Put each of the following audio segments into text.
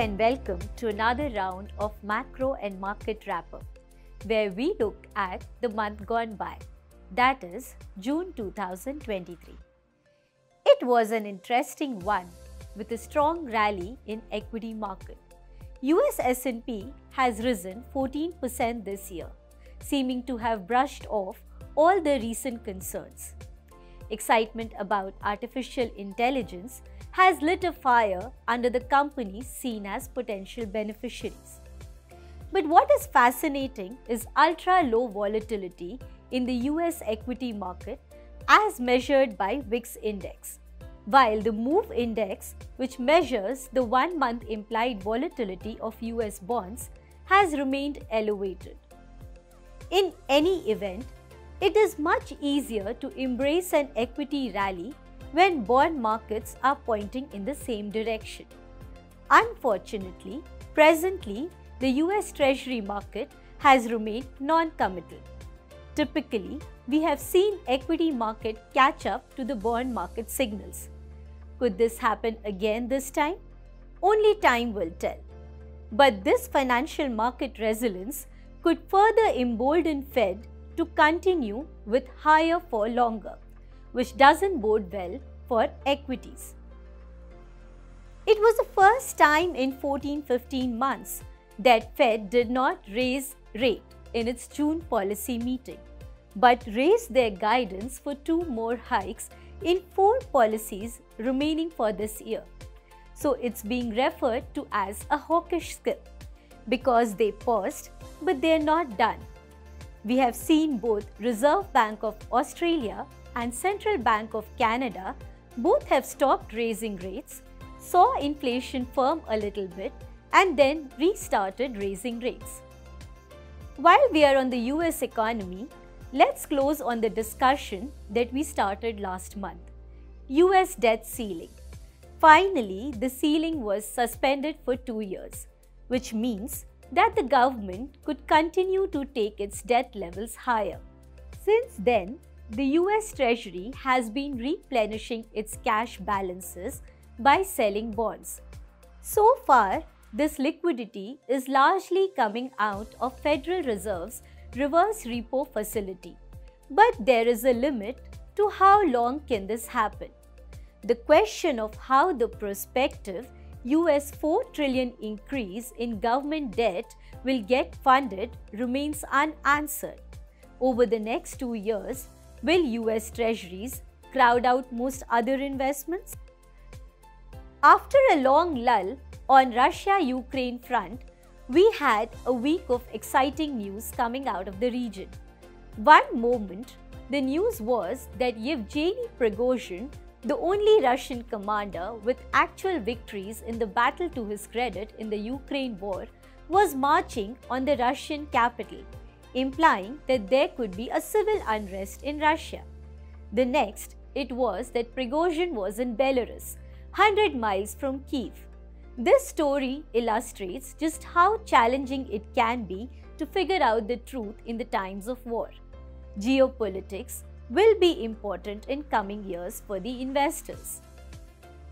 and welcome to another round of Macro and Market Wrap-Up, where we look at the month gone by, that is June 2023. It was an interesting one with a strong rally in equity market. US S&P has risen 14% this year, seeming to have brushed off all the recent concerns. Excitement about artificial intelligence has lit a fire under the companies seen as potential beneficiaries. But what is fascinating is ultra-low volatility in the US equity market as measured by VIX index, while the MOVE index, which measures the 1-month implied volatility of US bonds, has remained elevated. In any event, it is much easier to embrace an equity rally when bond markets are pointing in the same direction. Unfortunately, presently, the US Treasury market has remained non-committal. Typically, we have seen equity market catch up to the bond market signals. Could this happen again this time? Only time will tell. But this financial market resilience could further embolden Fed to continue with higher for longer, which doesn't bode well for equities. It was the first time in 14-15 months that Fed did not raise rate in its June policy meeting, but raised their guidance for 2 more hikes in 4 policies remaining for this year. So it's being referred to as a hawkish skip because they paused, but they're not done. We have seen both Reserve Bank of Australia and Central Bank of Canada both have stopped raising rates, saw inflation firm a little bit, and then restarted raising rates. While we are on the US economy, let's close on the discussion that we started last month. US debt ceiling. Finally, the ceiling was suspended for 2 years, which means that the government could continue to take its debt levels higher. Since then, the US Treasury has been replenishing its cash balances by selling bonds. So far, this liquidity is largely coming out of Federal Reserve's reverse repo facility. But there is a limit to how long can this happen. The question of how the prospective US $4 trillion increase in government debt will get funded remains unanswered. Over the next 2 years, will US Treasuries crowd out most other investments? After a long lull on Russia-Ukraine front, we had a week of exciting news coming out of the region. One moment, the news was that Yevgeny Prigozhin, the only Russian commander with actual victories in the battle to his credit in the Ukraine war, was marching on the Russian capital, implying that there could be a civil unrest in Russia. The next, it was that Prigozhin was in Belarus, 100 miles from Kyiv. This story illustrates just how challenging it can be to figure out the truth in the times of war. Geopolitics will be important in coming years for the investors.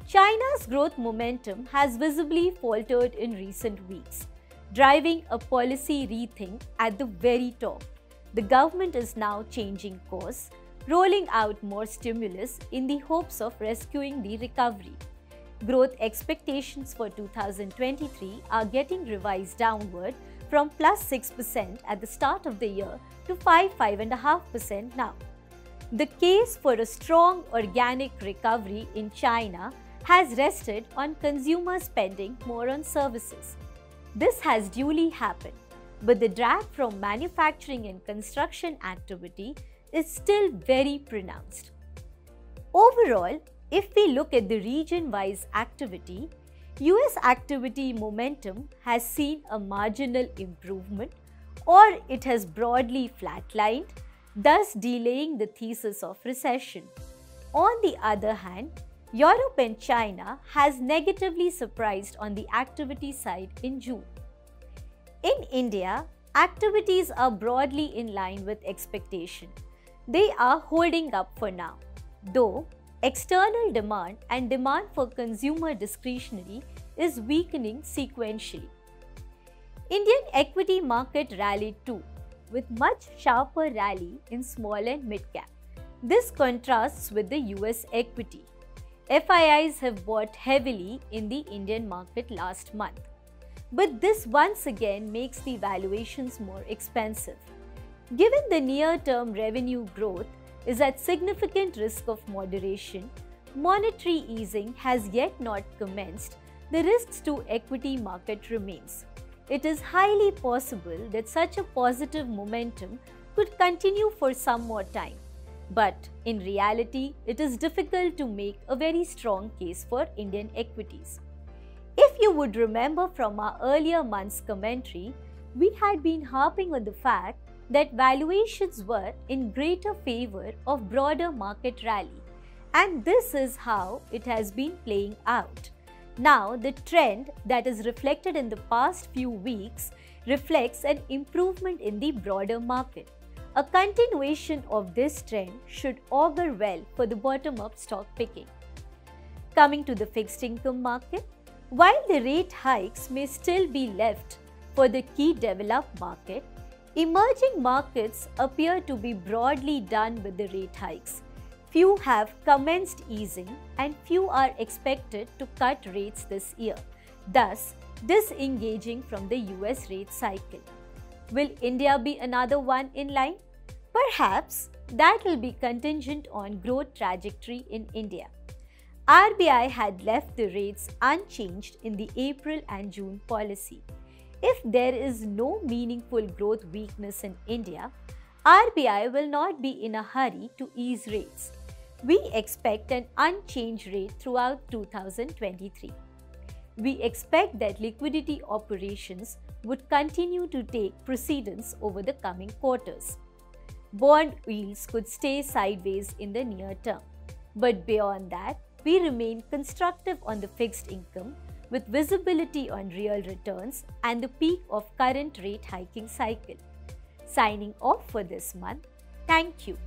China's growth momentum has visibly faltered in recent weeks, driving a policy rethink at the very top. The government is now changing course, rolling out more stimulus in the hopes of rescuing the recovery. Growth expectations for 2023 are getting revised downward from plus 6% at the start of the year to 5.5% now. The case for a strong organic recovery in China has rested on consumer spending more on services. This has duly happened, but the drag from manufacturing and construction activity is still very pronounced. Overall, if we look at the region-wise activity, US activity momentum has seen a marginal improvement, or it has broadly flatlined, thus delaying the thesis of recession. On the other hand, Europe and China has negatively surprised on the activity side in June. In India, activities are broadly in line with expectation. They are holding up for now, though external demand and demand for consumer discretionary is weakening sequentially. Indian equity market rallied too, with much sharper rally in small and mid-cap. This contrasts with the US equity. FIIs have bought heavily in the Indian market last month. But this once again makes the valuations more expensive. Given the near-term revenue growth is at significant risk of moderation, monetary easing has yet not commenced, the risks to equity market remains. It is highly possible that such a positive momentum could continue for some more time. But in reality, it is difficult to make a very strong case for Indian equities. If you would remember from our earlier month's commentary, we had been harping on the fact that valuations were in greater favor of broader market rally, and this is how it has been playing out. Now, the trend that is reflected in the past few weeks reflects an improvement in the broader market. A continuation of this trend should augur well for the bottom-up stock picking. Coming to the fixed income market, while the rate hikes may still be left for the key developed market, emerging markets appear to be broadly done with the rate hikes. Few have commenced easing and few are expected to cut rates this year, thus disengaging from the US rate cycle. Will India be another one in line? Perhaps that will be contingent on growth trajectory in India. RBI had left the rates unchanged in the April and June policy. If there is no meaningful growth weakness in India, RBI will not be in a hurry to ease rates. We expect an unchanged rate throughout 2023. We expect that liquidity operations would continue to take precedence over the coming quarters. Bond yields could stay sideways in the near term, but beyond that, we remain constructive on the fixed income with visibility on real returns and the peak of current rate hiking cycle. Signing off for this month. Thank you.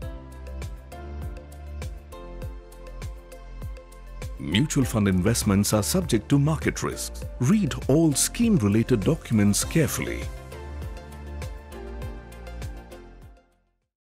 Mutual fund investments are subject to market risks. Read all scheme-related documents carefully.